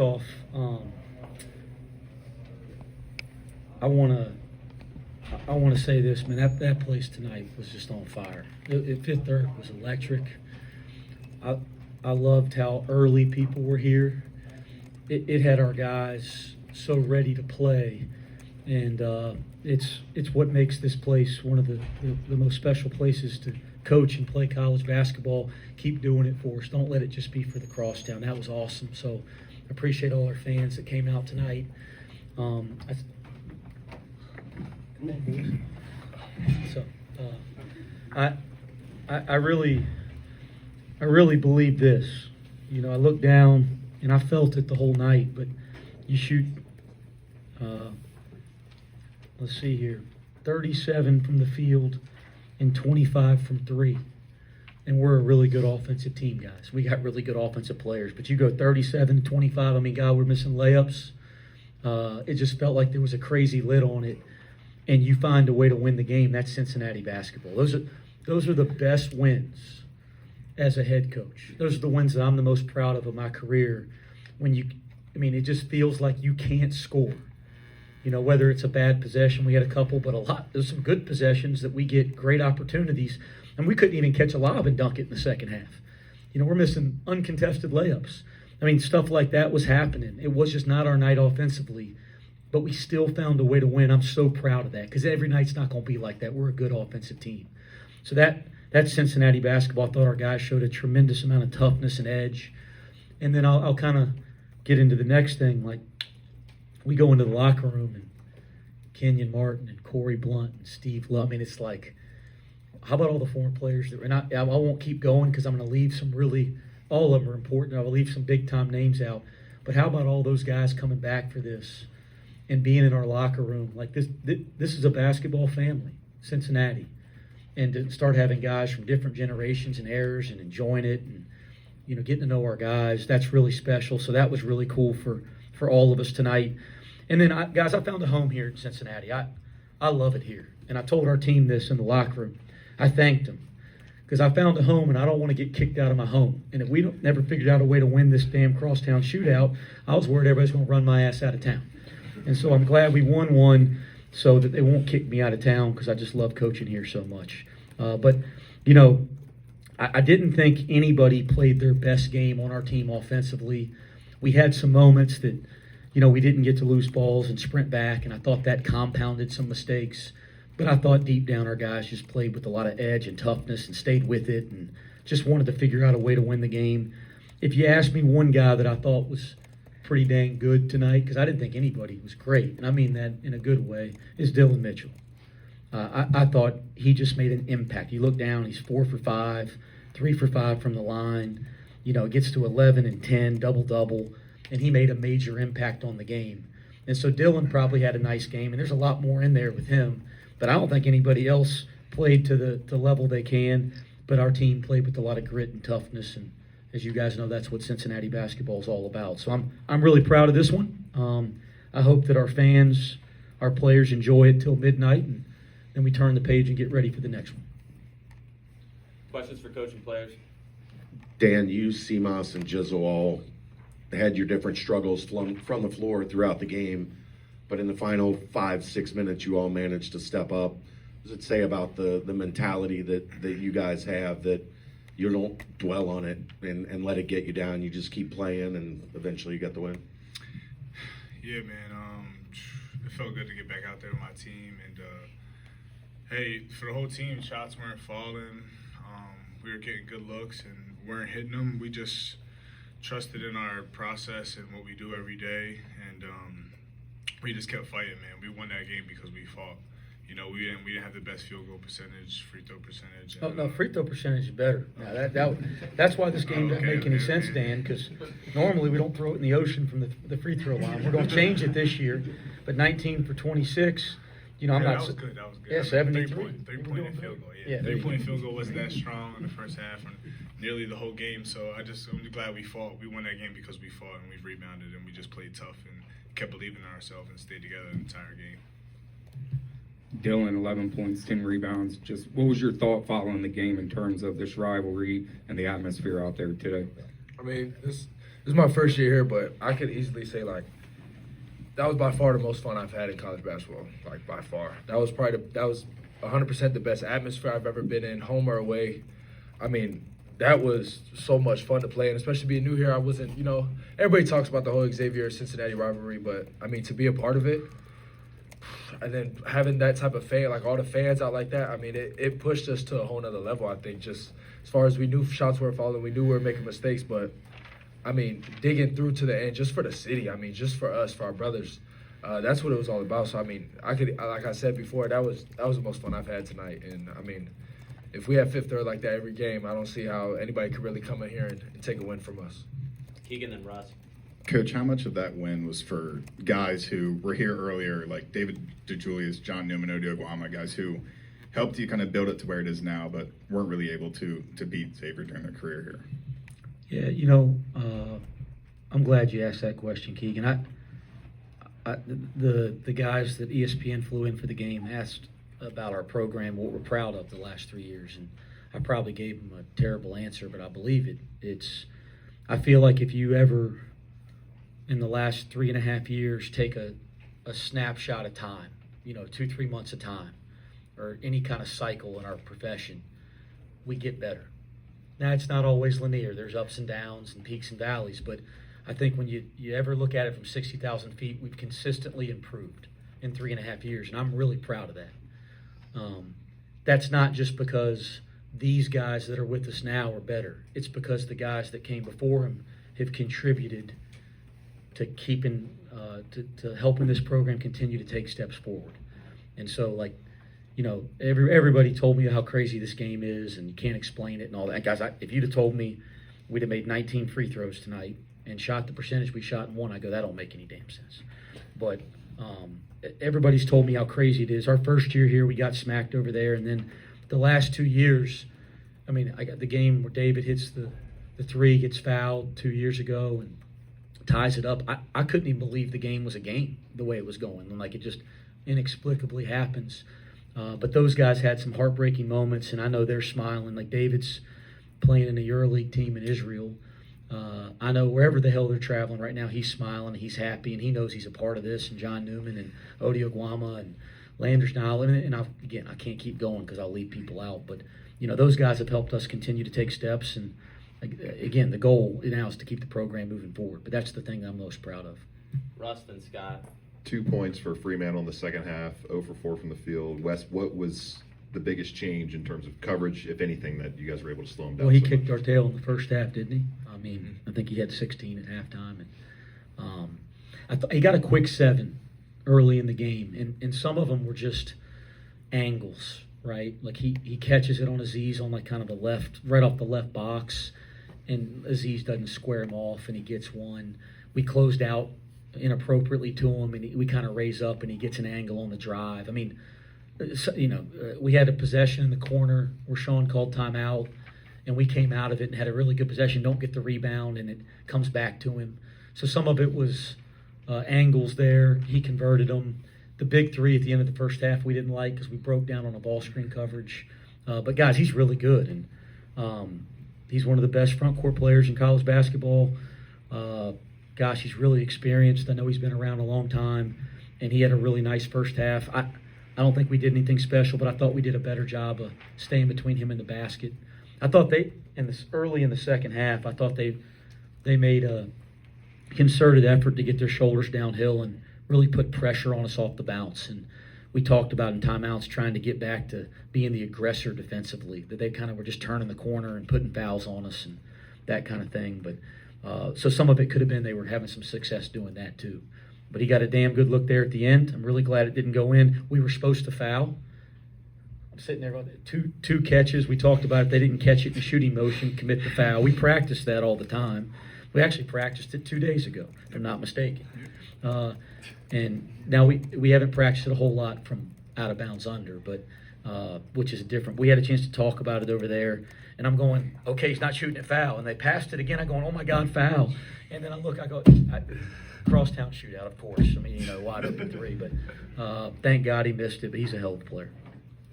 Off, I want to say this, man. That place tonight was just on fire. Fifth Third was electric. I loved how early people were here. It had our guys so ready to play, and it's what makes this place one of the most special places to coach and play college basketball. Keep doing it for us. Don't let it just be for the crosstown. That was awesome. So I appreciate all our fans that came out tonight. I really believe this. You know, I looked down and I felt it the whole night. But you shoot, let's see here, 37 from the field and 25 from three. And we're a really good offensive team, guys. We got really good offensive players. But you go 37 to 25. I mean, God, we're missing layups. It just felt like there was a crazy lid on it. And you find a way to win the game. That's Cincinnati basketball. Those are the best wins as a head coach. Those are the wins that I'm the most proud of my career. It just feels like you can't score. You know, whether it's a bad possession, we had a couple, but there's some good possessions that we get great opportunities, and we couldn't even catch a lob and dunk it in the second half. You know, we're missing uncontested layups. I mean, stuff like that was happening. It was just not our night offensively, but we still found a way to win. I'm so proud of that because every night's not going to be like that. We're a good offensive team. So that's Cincinnati basketball. I thought our guys showed a tremendous amount of toughness and edge. And then I'll kind of get into the next thing. Like, we go into the locker room and Kenyon Martin and Corey Blunt and Steve Love. I mean, it's like, how about all the foreign players that were not? I won't keep going because I'm going to leave some really, all of them are important. I will leave some big time names out. But how about all those guys coming back for this and being in our locker room? Like this is a basketball family, Cincinnati. And to start having guys from different generations and eras and enjoying it and, you know, getting to know our guys, that's really special. So that was really cool for all of us tonight. And then, guys, I found a home here in Cincinnati. I love it here. And I told our team this in the locker room. I thanked them because I found a home and I don't want to get kicked out of my home. And if we never figured out a way to win this damn crosstown shootout, I was worried everybody's going to run my ass out of town. And so I'm glad we won one so that they won't kick me out of town because I just love coaching here so much. But, you know, I didn't think anybody played their best game on our team offensively. We had some moments that, you know, we didn't get to loose balls and sprint back, and I thought that compounded some mistakes. But I thought deep down our guys just played with a lot of edge and toughness and stayed with it and just wanted to figure out a way to win the game. If you ask me one guy that I thought was pretty dang good tonight, because I didn't think anybody was great, and I mean that in a good way, is Dillon Mitchell. I thought he just made an impact. You look down, he's 4 for 5, 3 for 5 from the line. You know, it gets to 11 and 10, double-double, and he made a major impact on the game. And so Dillon probably had a nice game, and there's a lot more in there with him. But I don't think anybody else played to the level they can. But our team played with a lot of grit and toughness, and as you guys know, that's what Cincinnati basketball is all about. So I'm really proud of this one. I hope that our fans, our players enjoy it till midnight, and then we turn the page and get ready for the next one. Questions for coach and players? Dan, you, Seamus, and Jizzle all had your different struggles from the floor throughout the game, but in the final 5-6 minutes, you all managed to step up. What does it say about the mentality that you guys have, that you don't dwell on it and let it get you down? You just keep playing, and eventually you get the win. Yeah, man. It felt good to get back out there with my team, and hey, for the whole team, shots weren't falling. We were getting good looks and weren't hitting them. We just trusted in our process and what we do every day, and we just kept fighting, man. We won that game because we fought. You know, we didn't have the best field goal percentage, free throw percentage. Oh, no, free throw percentage is better. Now that's why this game doesn't make any sense, Dan, because normally we don't throw it in the ocean from the free throw line. We're going to change it this year, but 19 for 26. You know, that was good. That was good. Yeah, 73. Three-point and field goal. Yeah, three-point field goal wasn't that strong in the first half and nearly the whole game. So I'm glad we fought. We won that game because we fought and we rebounded and we just played tough and kept believing in ourselves and stayed together the entire game. Dillon, 11 points, 10 rebounds. Just what was your thought following the game in terms of this rivalry and the atmosphere out there today? I mean, this is my first year here, but I could easily say, like, that was by far the most fun I've had in college basketball, like, by far. That was 100% the best atmosphere I've ever been in, home or away. I mean, that was so much fun to play, and especially being new here, I wasn't, everybody talks about the whole Xavier-Cincinnati rivalry, but, I mean, to be a part of it, and then having that type of fan, like all the fans out like that, I mean, it pushed us to a whole nother level, I think, just as far as we knew shots were falling, we knew we were making mistakes, but, I mean, digging through to the end just for the city, I mean, just for us, for our brothers, that's what it was all about. So, I mean, like I said before, that was the most fun I've had tonight, and, I mean, if we have fifth third like that every game, I don't see how anybody could really come in here and take a win from us. Keegan and Russ. Coach, how much of that win was for guys who were here earlier, like David DeJulius, John Newman, Odi Oguama, guys who helped you kind of build it to where it is now, but weren't really able to beat Xavier during their career here? Yeah, I'm glad you asked that question, Keegan. The guys that ESPN flew in for the game asked about our program, what we're proud of the last 3 years, and I probably gave them a terrible answer, but I believe it. I feel like if you ever, in the last 3.5 years, take a snapshot of time, 2-3 months of time, or any kind of cycle in our profession, we get better. Now, it's not always linear. There's ups and downs and peaks and valleys, but I think when you ever look at it from 60,000 feet, we've consistently improved in 3.5 years, and I'm really proud of that. That's not just because these guys that are with us now are better. It's because the guys that came before them have contributed to keeping, to helping this program continue to take steps forward. And so, everybody told me how crazy this game is, and you can't explain it and all that. Guys, if you'd have told me we'd have made 19 free throws tonight and shot the percentage we shot in one, I go, that don't make any damn sense. But everybody's told me how crazy it is. Our first year here, we got smacked over there, and then the last 2 years, I mean, I got the game where David hits the three, gets fouled 2 years ago, and ties it up. I couldn't even believe the game was a game the way it was going. And it just inexplicably happens. But those guys had some heartbreaking moments, and I know they're smiling. Like David's playing in a EuroLeague team in Israel. I know wherever the hell they're traveling right now, he's smiling, he's happy, and he knows he's a part of this. And John Newman and Odi Oguama and Landers now. And I can't keep going because I'll leave people out. But, those guys have helped us continue to take steps. And, again, the goal now is to keep the program moving forward. But that's the thing I'm most proud of. Rust and Scott. 2 points for Fremantle in the second half, 0 for 4 from the field. Wes, what was the biggest change in terms of coverage, if anything, that you guys were able to slow him down? Well, he so kicked much? our tail in the first half, didn't he? I mean, I think he had 16 at halftime. And he got a quick 7 early in the game, and some of them were just angles, right? Like he catches it on Aziz on kind of the left, right off the left box, and Aziz doesn't square him off, and he gets one. We closed out inappropriately to him, and we kind of raise up, and he gets an angle on the drive. I mean, we had a possession in the corner where Sean called timeout, and we came out of it and had a really good possession, don't get the rebound, and it comes back to him. So some of it was angles there. He converted them. The big three at the end of the first half we didn't like because we broke down on a ball screen coverage. But, guys, he's really good, and he's one of the best front court players in college basketball. Gosh, he's really experienced. I know he's been around a long time, and he had a really nice first half. I don't think we did anything special, but I thought we did a better job of staying between him and the basket. I thought early in the second half, I thought they made a concerted effort to get their shoulders downhill and really put pressure on us off the bounce. And we talked about in timeouts trying to get back to being the aggressor defensively, that they kind of were just turning the corner and putting fouls on us and that kind of thing. But so some of it could have been they were having some success doing that too. But he got a damn good look there at the end. I'm really glad it didn't go in. We were supposed to foul. I'm sitting there going, two catches. We talked about it. They didn't catch it in the shooting motion, commit the foul. We practice that all the time. We actually practiced it 2 days ago, if I'm not mistaken. And now we haven't practiced it a whole lot from out of bounds under, but which is different. We had a chance to talk about it over there, and I'm going, okay, he's not shooting it foul. And they passed it again. I'm going, oh, my God, foul. And then I go, crosstown shootout, of course. I mean, wide open three. But thank God he missed it, but he's a hell of a player.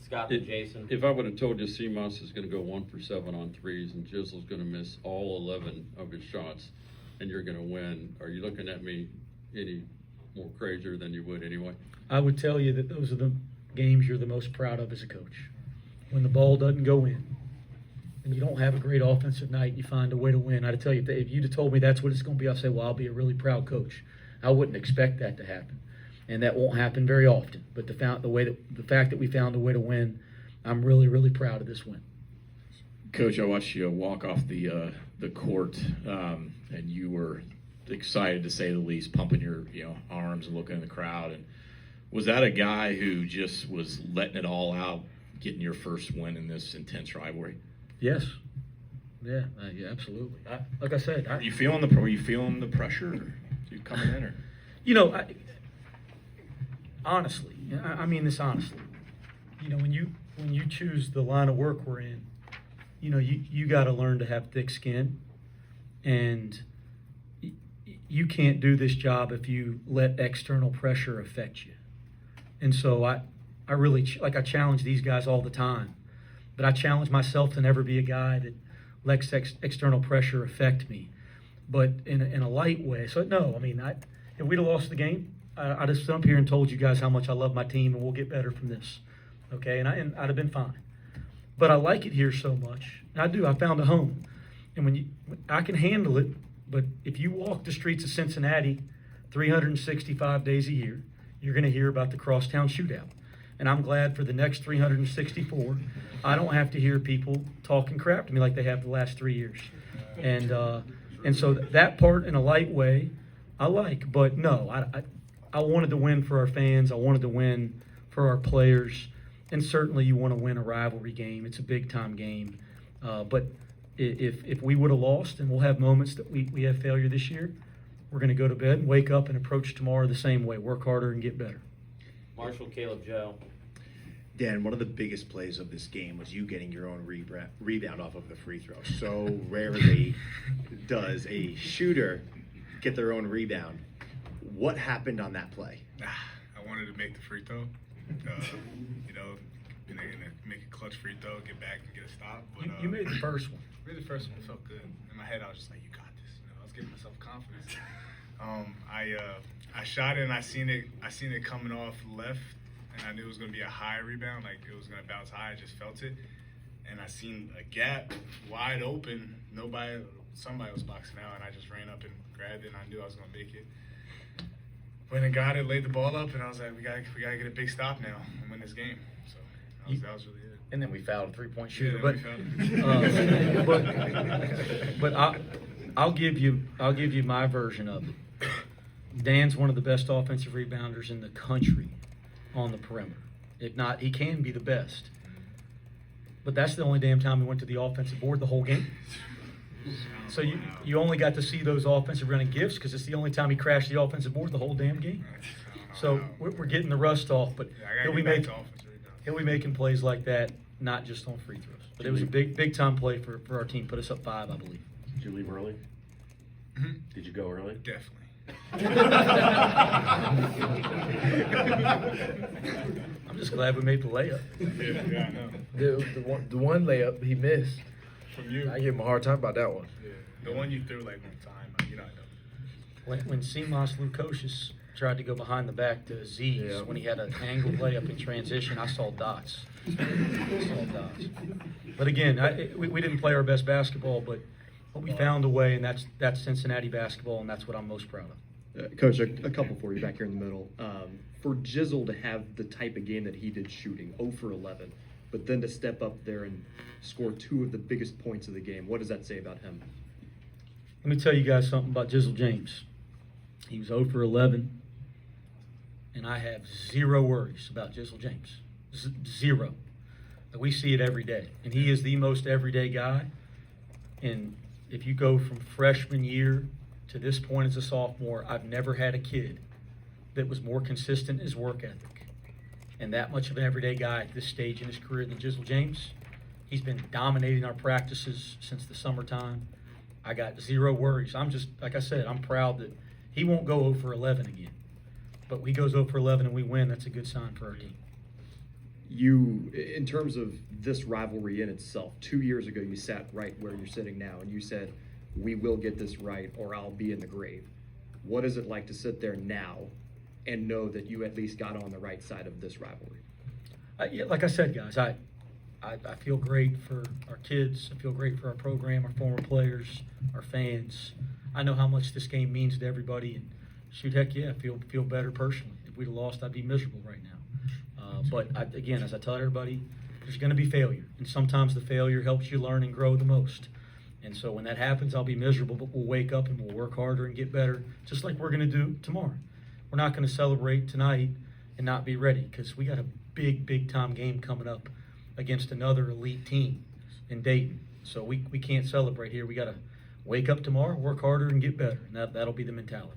Scott and Jason. If I would have told you CMOS is going to go 1 for 7 on threes and Jizzle's going to miss all 11 of his shots, and you're gonna win, are you looking at me any more crazier than you would anyway? I would tell you that those are the games you're the most proud of as a coach. When the ball doesn't go in, and you don't have a great offensive night, and you find a way to win. I'd tell you, if you'd have told me that's what it's going to be, I'd say, well, I'll be a really proud coach. I wouldn't expect that to happen, and that won't happen very often. But the fact that we found a way to win, I'm really, really proud of this win. Coach, I watched you walk off the court, and you were excited to say the least, pumping your arms and looking in the crowd. And was that a guy who just was letting it all out, getting your first win in this intense rivalry? Yes. Yeah, absolutely. Like I said, Were you feeling the pressure? Or you coming in, or honestly, I mean this honestly. When you choose the line of work we're in, you got to learn to have thick skin, and you can't do this job if you let external pressure affect you. And so I really I challenge these guys all the time, but I challenge myself to never be a guy that lets external pressure affect me, but in a light way. So no, I mean, if we'd have lost the game, I'd have stood up here and told you guys how much I love my team and we'll get better from this, okay? And I'd have been fine. But I like it here so much. I do. I found a home, and I can handle it. But if you walk the streets of Cincinnati 365 days a year, you're going to hear about the Crosstown Shootout. And I'm glad for the next 364, I don't have to hear people talking crap to me like they have the last 3 years. And so that part in a light way, I like. But no, I wanted to win for our fans. I wanted to win for our players. And certainly you want to win a rivalry game. It's a big-time game. But if we would have lost, and we'll have moments that we have failure this year, we're going to go to bed and wake up and approach tomorrow the same way, work harder and get better. Marshall, Caleb, Joe. Dan, one of the biggest plays of this game was you getting your own rebound off of the free throw. So rarely does a shooter get their own rebound. What happened on that play? I wanted to make the free throw. Make a clutch free throw, get back and get a stop. But You made the first one. Made the first one. It felt good. In my head, I was just like, "You got this." I was giving myself confidence. I shot it and I seen it coming off left, and I knew it was gonna be a high rebound, like it was gonna bounce high. I just felt it, and I seen a gap wide open. Somebody was boxing out, and I just ran up and grabbed it, and I knew I was gonna make it. Went and got it, laid the ball up, and I was like, we gotta get a big stop now and win this game. So that was really it. And then we fouled a three-point shooter. Yeah, But I'll give you my version of it. Dan's one of the best offensive rebounders in the country on the perimeter. If not, he can be the best. But that's the only damn time he went to the offensive board the whole game. So you only got to see those offensive running gifts because it's the only time he crashed the offensive board the whole damn game. So we're getting the rust off, but he'll be making plays like that, not just on free throws. But it was a big time play for our team. Put us up 5, I believe. Did you leave early? Mm-hmm. Did you go early? Definitely. I'm just glad we made the layup. Yeah, I know. The one layup he missed. From you. I give him a hard time about that one. Yeah. The one you threw like one time, I know. When Simas Lukosius tried to go behind the back to Z's when he had an angled layup in transition, I saw dots. But again, we didn't play our best basketball, but we found a way, and that's Cincinnati basketball, and that's what I'm most proud of. Coach, a couple for you back here in the middle. For Jizzle to have the type of game that he did shooting, 0 for 11, but then to step up there and score 2 of the biggest points of the game, what does that say about him? Let me tell you guys something about Jizzle James. He was 0 for 11, and I have 0 worries about Jizzle James. 0. We see it every day, and he is the most everyday guy. And if you go from freshman year to this point as a sophomore, I've never had a kid that was more consistent in his work ethic and that much of an everyday guy at this stage in his career than Jizzle James. He's been dominating our practices since the summertime. I got 0 worries. I'm just, like I said, I'm proud that he won't go 0 for 11 again. But when he goes 0 for 11 and we win, that's a good sign for our team. You, in terms of this rivalry in itself, 2 years ago you sat right where you're sitting now, and you said we will get this right or I'll be in the grave. What is it like to sit there now and know that you at least got on the right side of this rivalry? Yeah, like I said, guys, I feel great for our kids. I feel great for our program, our former players, our fans. I know how much this game means to everybody, and shoot, heck yeah, I feel better personally. If we'd have lost, I'd be miserable right now. Again, as I tell everybody, there's going to be failure, and sometimes the failure helps you learn and grow the most. And so when that happens, I'll be miserable, but we'll wake up and we'll work harder and get better, just like we're going to do tomorrow. We're not going to celebrate tonight and not be ready, because we got a big time game coming up against another elite team in Dayton. So we can't celebrate here. We got to wake up tomorrow, work harder, and get better. And that'll be the mentality.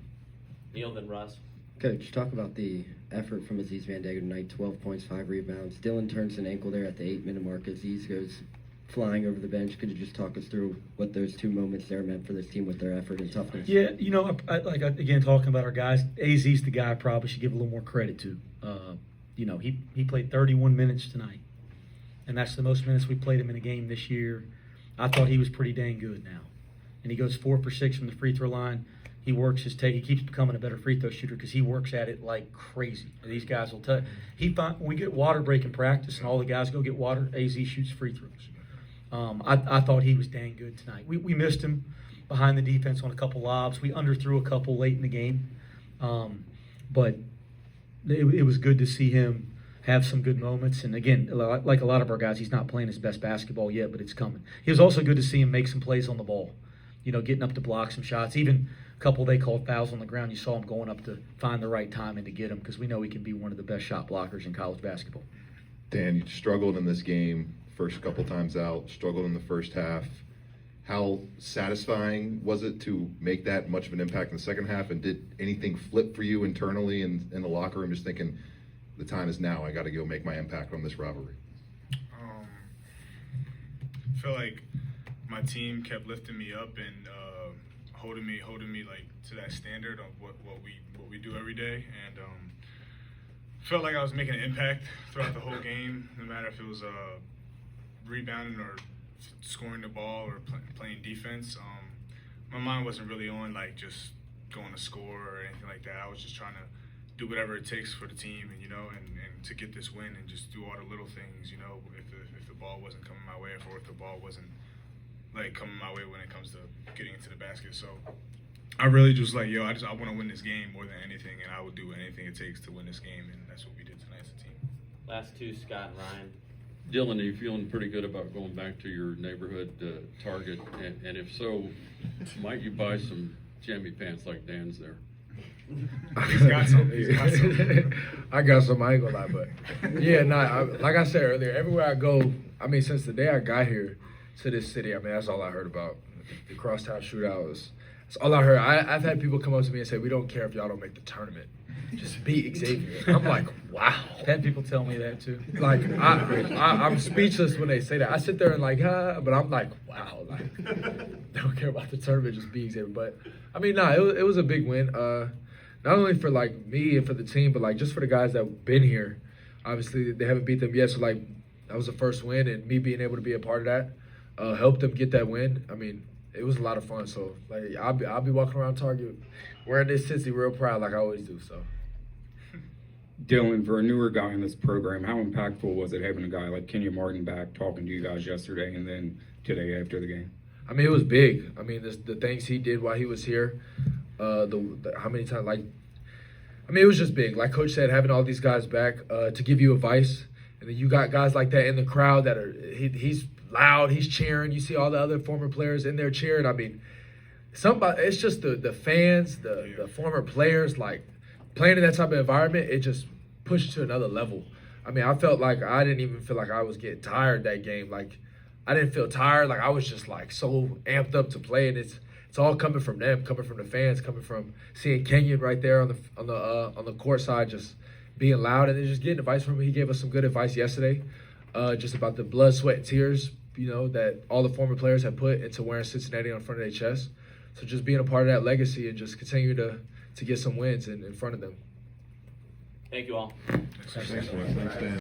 Neil, then Russ. Coach, talk about the effort from Aziz Vandago tonight. 12 points, 5 rebounds. Dillon turns an ankle there at the 8-minute mark. Aziz goes flying over the bench. Could you just talk us through what those 2 moments there meant for this team with their effort and toughness? Yeah, again, talking about our guys, AZ's the guy I probably should give a little more credit to. He played 31 minutes tonight, and that's the most minutes we played him in a game this year. I thought he was pretty dang good now. And he goes 4 for 6 from the free throw line. He works his take. He keeps becoming a better free throw shooter because he works at it like crazy. And these guys will tell you. When we get water break in practice and all the guys go get water, AZ shoots free throws. I thought he was dang good tonight. We missed him behind the defense on a couple lobs. We underthrew a couple late in the game. But it was good to see him have some good moments. And again, like a lot of our guys, he's not playing his best basketball yet, but it's coming. It was also good to see him make some plays on the ball, getting up to block some shots. Even a couple they called fouls on the ground, you saw him going up to find the right time and to get him, because we know he can be one of the best shot blockers in college basketball. Dan, you struggled in this game first couple times out, struggled in the first half. How satisfying was it to make that much of an impact in the second half? And did anything flip for you internally in the locker room, just thinking, the time is now, I got to go make my impact on this rivalry? I feel like my team kept lifting me up and holding me like to that standard of what we do every day, and felt like I was making an impact throughout the whole game, no matter if it was rebounding or scoring the ball or playing defense. My mind wasn't really on like just going to score or anything like that. I was just trying to do whatever it takes for the team, and and to get this win, and just do all the little things. If the ball wasn't coming my way, or if the ball wasn't like coming my way when it comes to getting into the basket. So I really just like, I want to win this game more than anything, and I would do anything it takes to win this game, and that's what we did tonight as a team. Last two, Scott and Ryan. Dillon, are you feeling pretty good about going back to your neighborhood Target? And if so, might you buy some jammy pants like Dan's there? He's got some. I got some. I ain't gonna lie, but yeah, like I said earlier, everywhere I go, since the day I got here to this city, that's all I heard about. The crosstown shootout that's all I heard. I've had people come up to me and say, "We don't care if y'all don't make the tournament, just beat Xavier." I'm like, wow. I've had people tell me that too. Like I'm speechless when they say that. I sit there and but I'm like, wow. Like, don't care about the tournament, just beat Xavier. But it was a big win. Not only for me and for the team, but just for the guys that've been here. Obviously, they haven't beat them yet, so that was the first win, and me being able to be a part of that helped them get that win. It was a lot of fun. So I'll be walking around Target wearing this Cincy real proud, like I always do. So. Dillon, for a newer guy in this program, how impactful was it having a guy like Kenyon Martin back talking to you guys yesterday and then today after the game? It was big. The things he did while he was here, how many times, it was just big. Like Coach said, having all these guys back to give you advice, and then you got guys like that in the crowd that he's loud, he's cheering. You see all the other former players in there cheering. It's just the fans, the former players, playing in that type of environment, it just pushed to another level. I felt like I didn't even feel like I was getting tired that game. I didn't feel tired. I was just so amped up to play, and it's all coming from them, coming from the fans, coming from seeing Kenyon right there on the court side, just being loud, and then just getting advice from him. He gave us some good advice yesterday, just about the blood, sweat, and tears, that all the former players have put into wearing Cincinnati on front of their chest. So just being a part of that legacy and just continue to get some wins in front of them. Thank you all. Thanks, Dan.